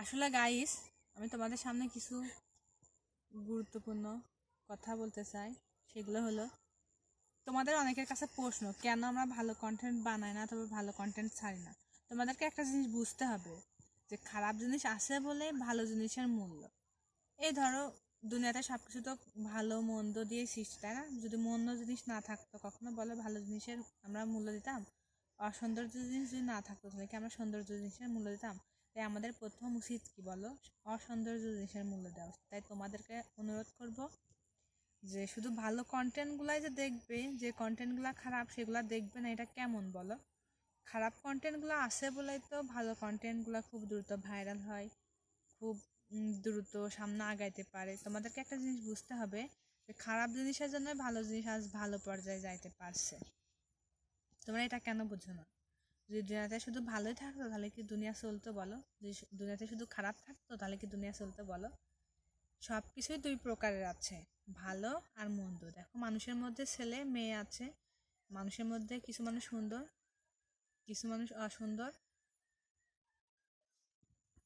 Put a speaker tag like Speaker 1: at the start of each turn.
Speaker 1: আসলে গাইস, আমি তোমাদের সামনে কিছু গুরুত্বপূর্ণ কথা বলতে চাই। সেগুলো হলো, তোমাদের অনেকের কাছে প্রশ্ন, কেন আমরা ভালো কন্টেন্ট বানাই না, তবে ভালো কন্টেন্ট ছাড়ি না। তোমাদেরকে একটা জিনিস বুঝতে হবে যে খারাপ জিনিস আছে বলে ভালো জিনিসের মূল্য। এই ধরো, দুনিয়াতে সবকিছু তো ভালো মন্দ দিয়ে সৃষ্টি, তাই না? যদি মন্দ জিনিস না থাকতো, কখনো বলো ভালো জিনিসের আমরা মূল্য দিতাম? অসৌন্দর্য জিনিস যদি না থাকতো, তাহলে কি আমরা সৌন্দর্য জিনিসের মূল্য দিতাম? তাই আমাদের প্রথম উচিত কি বলো? অসৌন্দর্য জিনিসের মূল্য দেওয়া উচিত। তাই তোমাদেরকে অনুরোধ করব যে শুধু ভালো কন্টেন্টগুলাই যে দেখবে, যে কন্টেন্টগুলো খারাপ সেগুলো দেখবে না, এটা কেমন বলো? খারাপ কন্টেন্টগুলো আছে বলেই তো ভালো কন্টেন্টগুলো খুব দ্রুত ভাইরাল হয়, খুব দ্রুত সামনে আগাইতে পারে। তোমাদেরকে একটা জিনিস বুঝতে হবে যে খারাপ জিনিসের জন্য ভালো জিনিস আজ ভালো পর্যায়ে যাইতে পারছে। তোমরা এটা কেন বুঝো না? যদি দুনিয়াতে শুধু ভালোই থাকতো তাহলে কি দুনিয়া চলতো বলো? যদি দুনিয়াতে শুধু খারাপ থাকতো তাহলে কি দুনিয়া চলতো বলো? সব কিছুই দুই প্রকারের আছে, ভালো আর মন্দ। দেখো, মানুষের মধ্যে ছেলে মেয়ে আছে, মানুষের মধ্যে কিছু মানুষ সুন্দর, কিছু মানুষ অসুন্দর,